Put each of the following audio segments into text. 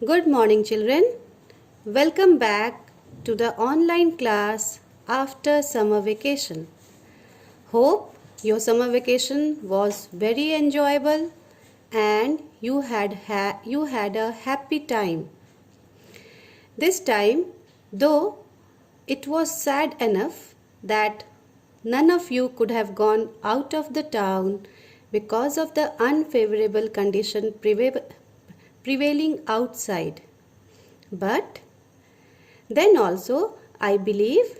Good morning, children. Welcome back to the online class after summer vacation. Hope your summer vacation was very enjoyable and you had a happy time. This time, though it was sad enough that none of you could have gone out of the town because of the unfavorable condition prevailing outside. But then also, I believe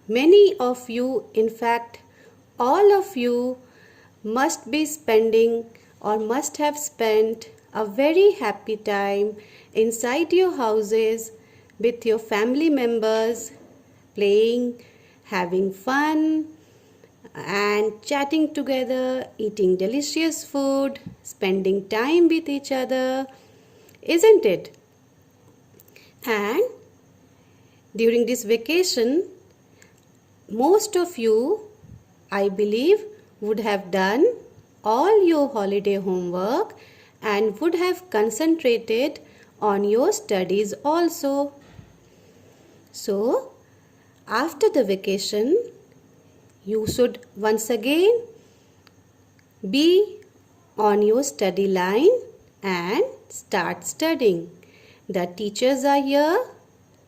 many of you, in fact, all of you, must be spending or must have spent a very happy time inside your houses with your family members, playing, having fun, and chatting together, eating delicious food, spending time with each other, isn't it? And during this vacation, most of you, I believe, would have done all your holiday homework and would have concentrated on your studies also. So, after the vacation, you should once again be on your study line and start studying. The teachers are here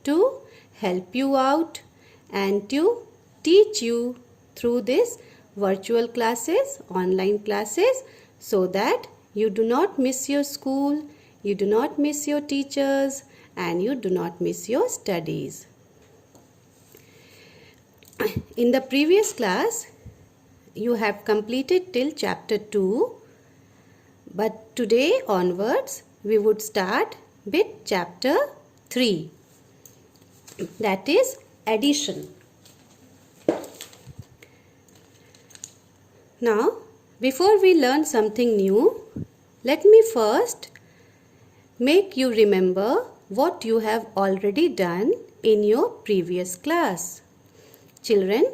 to help you out and to teach you through this virtual classes, online classes, so that you do not miss your school, you do not miss your teachers, and you do not miss your studies. In the previous class, you have completed till chapter 2, but today onwards, we would start with chapter 3, that is addition. Now, before we learn something new, let me first make you remember what you have already done in your previous class. Children,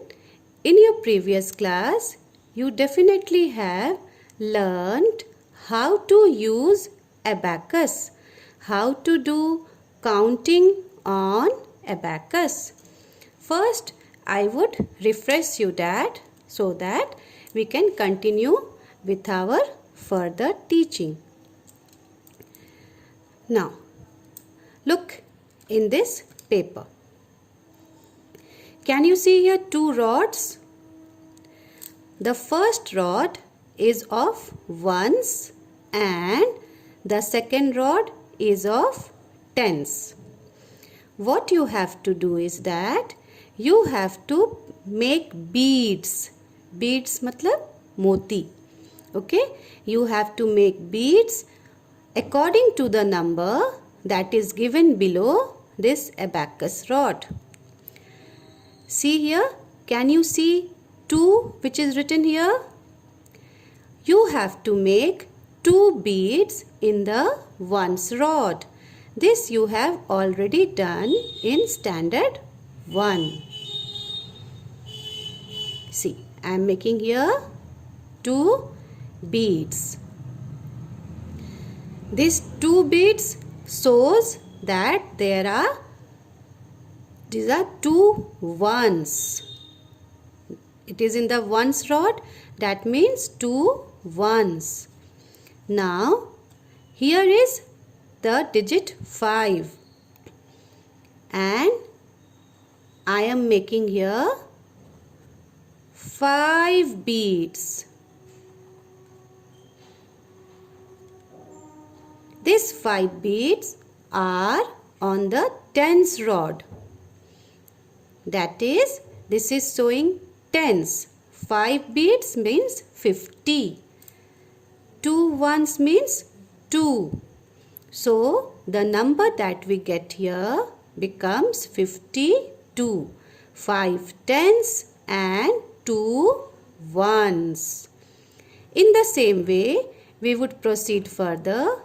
in your previous class, you definitely have learned how to use abacus, how to do counting on abacus. First, I would refresh you that so that we can continue with our further teaching. Now, look in this paper. Can you see here two rods? The first rod is of ones and the second rod is of tens. What you have to do is that you have to make beads. Beads matlab moti. Okay? You have to make beads according to the number that is given below this abacus rod. See here, can you see 2 which is written here? You have to make 2 beads in the ones rod. This you have already done in standard 1. See, I am making here 2 beads. These 2 beads shows that these are 2 ones. It is in the ones rod, that means 2 ones. Now, here is the digit 5 and I am making here 5 beads. These 5 beads are on the tens rod. That is, this is showing tens. 5 beads means 50. 2 ones means 2. So, the number that we get here becomes 52. 5 tens and 2 ones. In the same way, we would proceed further.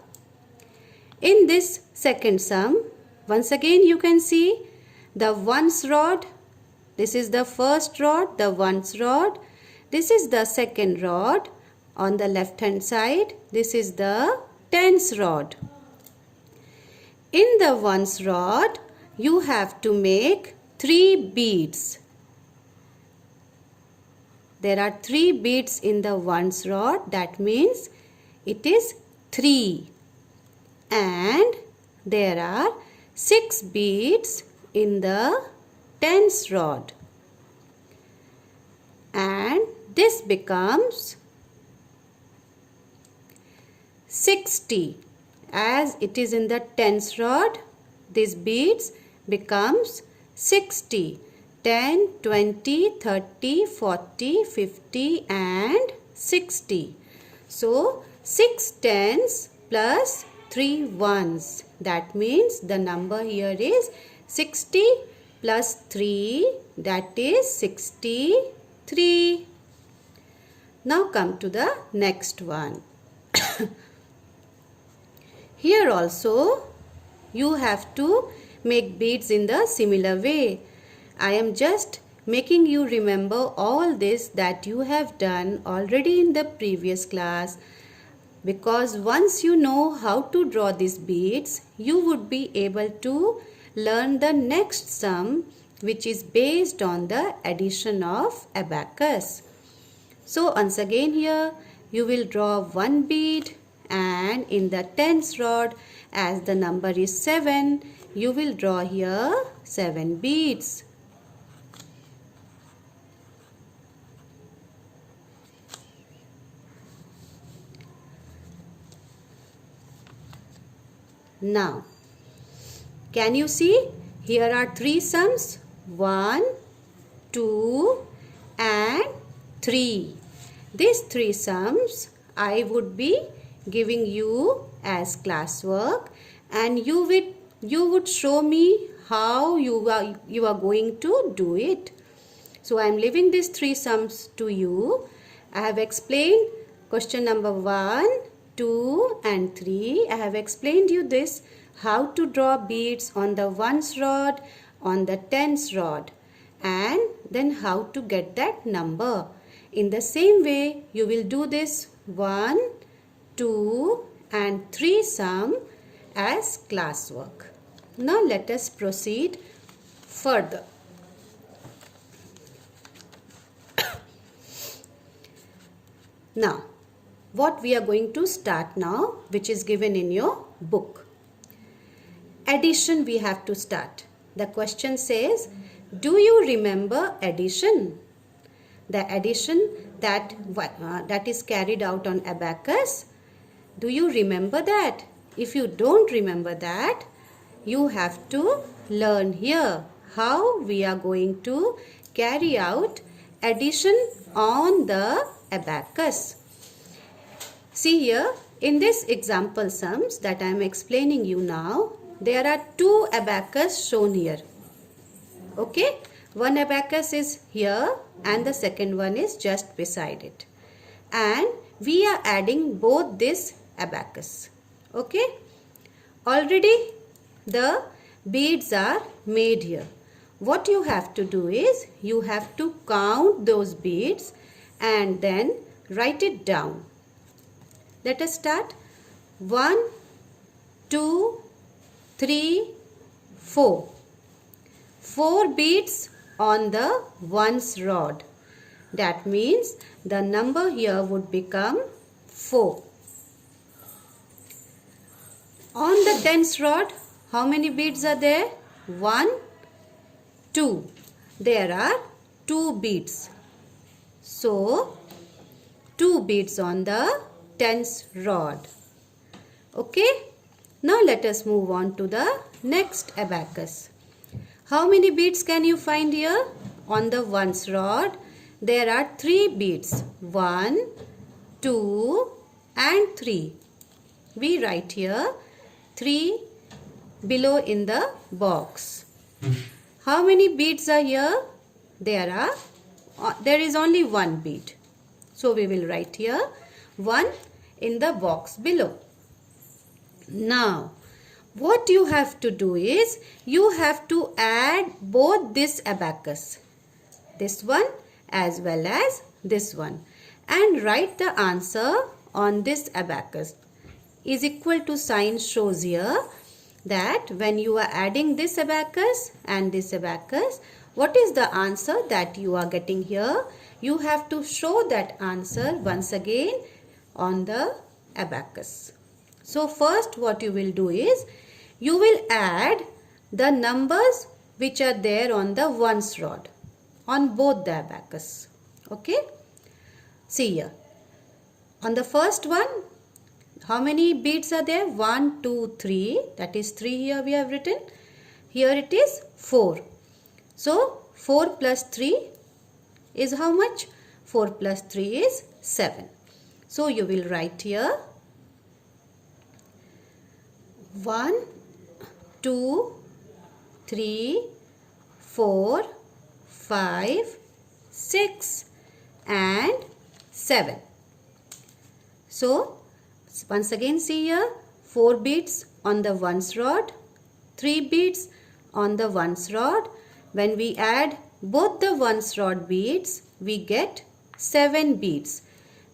In this second sum, once again you can see the ones rod. This is the first rod, the ones rod. This is the second rod on the left hand side. This is the tens rod. In the ones rod, you have to make 3 beads. There are 3 beads in the ones rod. That means it is 3. And there are 6 beads in the tens rod. And this becomes 60. As it is in the tens rod, these beads becomes 60. 10, 20, 30, 40, 50 and 60. So 6 tens plus 3 ones. That means the number here is 60 plus 3, that is 63. Now come to the next one. Here also you have to make beads in the similar way. I am just making you remember all this that you have done already in the previous class, because once you know how to draw these beads, you would be able to learn the next sum, which is based on the addition of abacus. So once again here you will draw 1 bead, and in the tens rod, as the number is 7, you will draw here 7 beads. Now, can you see? Here are 3 sums, 1, 2 and 3. These 3 sums I would be giving you as classwork, and you would show me how you are going to do it. So I am leaving these 3 sums to you. I have explained question number 1, 2 and 3. I have explained you this, how to draw beads on the ones rod, on the tens rod, and then how to get that number. In the same way you will do this 1, 2 and 3 sum as classwork. Now let us proceed further. Now what we are going to start now, which is given in your book. Addition we have to start. The question says, do you remember addition? The addition that is carried out on abacus. Do you remember that? If you don't remember that, you have to learn here how we are going to carry out addition on the abacus. See here, in this example sums that I am explaining you now, there are 2 abacus shown here. Okay, one abacus is here and the second one is just beside it. And we are adding both this abacus. Okay, already the beads are made here. What you have to do is, you have to count those beads and then write it down. Let us start. 1, 2, 3, 4. 4 beads on the ones rod. That means the number here would become 4. On the tens rod, how many beads are there? 1, 2. There are 2 beads. So 2 beads on the tens rod. Okay. Now let us move on to the next abacus. How many beads can you find here? On the ones rod, there are 3 beads. 1, 2 and 3. We write here 3 below in the box. How many beads are here? There is only 1 bead. So we will write here 1 in the box below. Now what you have to do is, you have to add both this abacus, this one as well as this one, and write the answer on this abacus. Is equal to sign shows here. that when you are adding this abacus and this abacus, what is the answer that you are getting here? You have to show that answer once again on the abacus. So first what you will do is, you will add the numbers which are there on the ones rod on both the abacus. Okay? See here. On the first one, how many beads are there? 1, 2, 3. That is 3 here we have written. Here it is 4. So 4 plus 3 is how much? 4 plus 3 is 7. So you will write here 1, 2, 3, 4, 5, 6 and 7. So once again see here, 4 beads on the ones rod, 3 beads on the ones rod. When we add both the ones rod beads, we get 7 beads,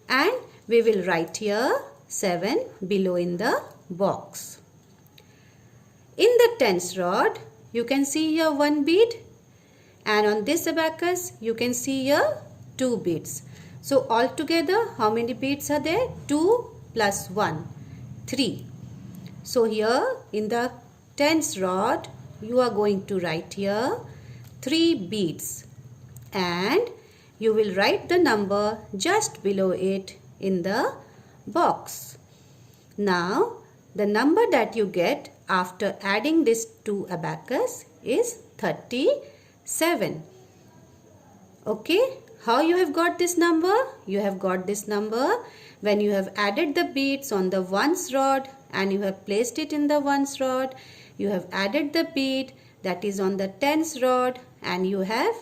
and we will write here 7 below in the box. In the tens rod, you can see here 1 bead, and on this abacus you can see here 2 beads. So altogether how many beads are there? 2 plus 1, 3. So here in the tens rod you are going to write here 3 beads, and you will write the number just below it in the box. Now the number that you get after adding this to abacus is 37. Okay, how you have got this number? You have got this number when you have added the beads on the ones rod and you have placed it in the ones rod. You have added the bead that is on the tens rod and you have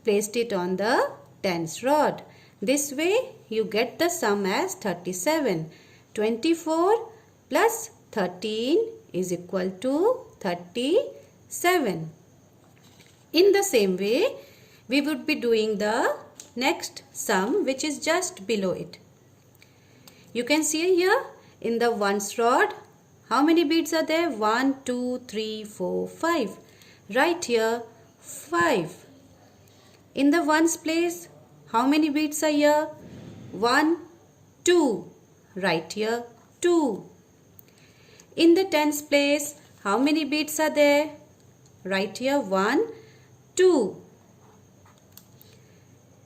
placed it on the tens rod. This way you get the sum as 37. 24 plus 13 is equal to 37. In the same way, we would be doing the next sum which is just below it. You can see here in the ones rod, how many beads are there? 1, 2, 3, 4, 5. Right here 5. In the ones place, how many beads are here? 1, 2. Right here 2. In the tens place, how many beads are there? Right here 1, 2.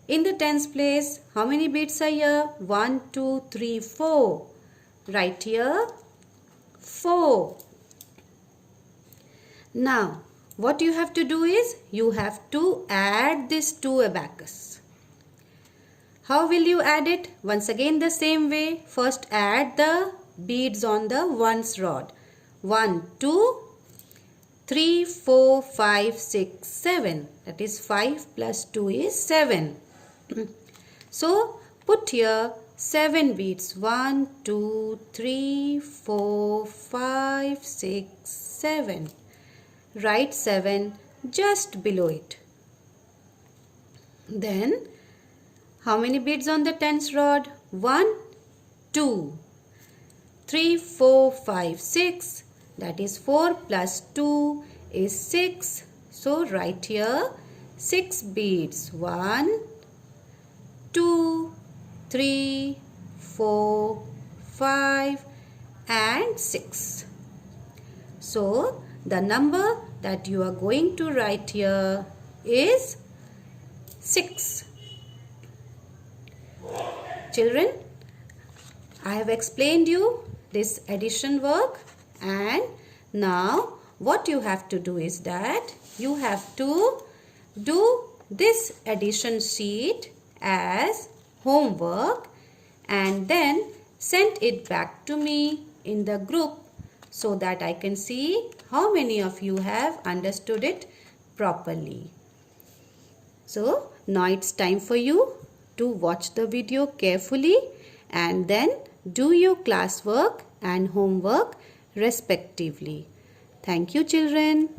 In the tens place, how many beads are here? 1, 2, 3, 4. Right here 4. Now what you have to do is, you have to add this to abacus. How will you add it? Once again the same way. First add the beads on the ones rod. 1, 2, 3, 4, 5, 6, 7. That is 5 plus 2 is 7. So put here 7 beads. 1, 2, 3, 4, 5, 6, 7. Write 7 just below it. Then how many beads on the tens rod? 1, 2, 3, 4, 5, 6. That is 4 plus 2 is 6. So write here 6 beads. 1, 2, 3, 4, 5 and 6. So the number that you are going to write here is 6. Children, I have explained you this addition work, and now what you have to do is that you have to do this addition sheet as homework and then send it back to me in the group so that I can see how many of you have understood it properly. So now it's time for you to watch the video carefully and then do your classwork and homework respectively. Thank you, children.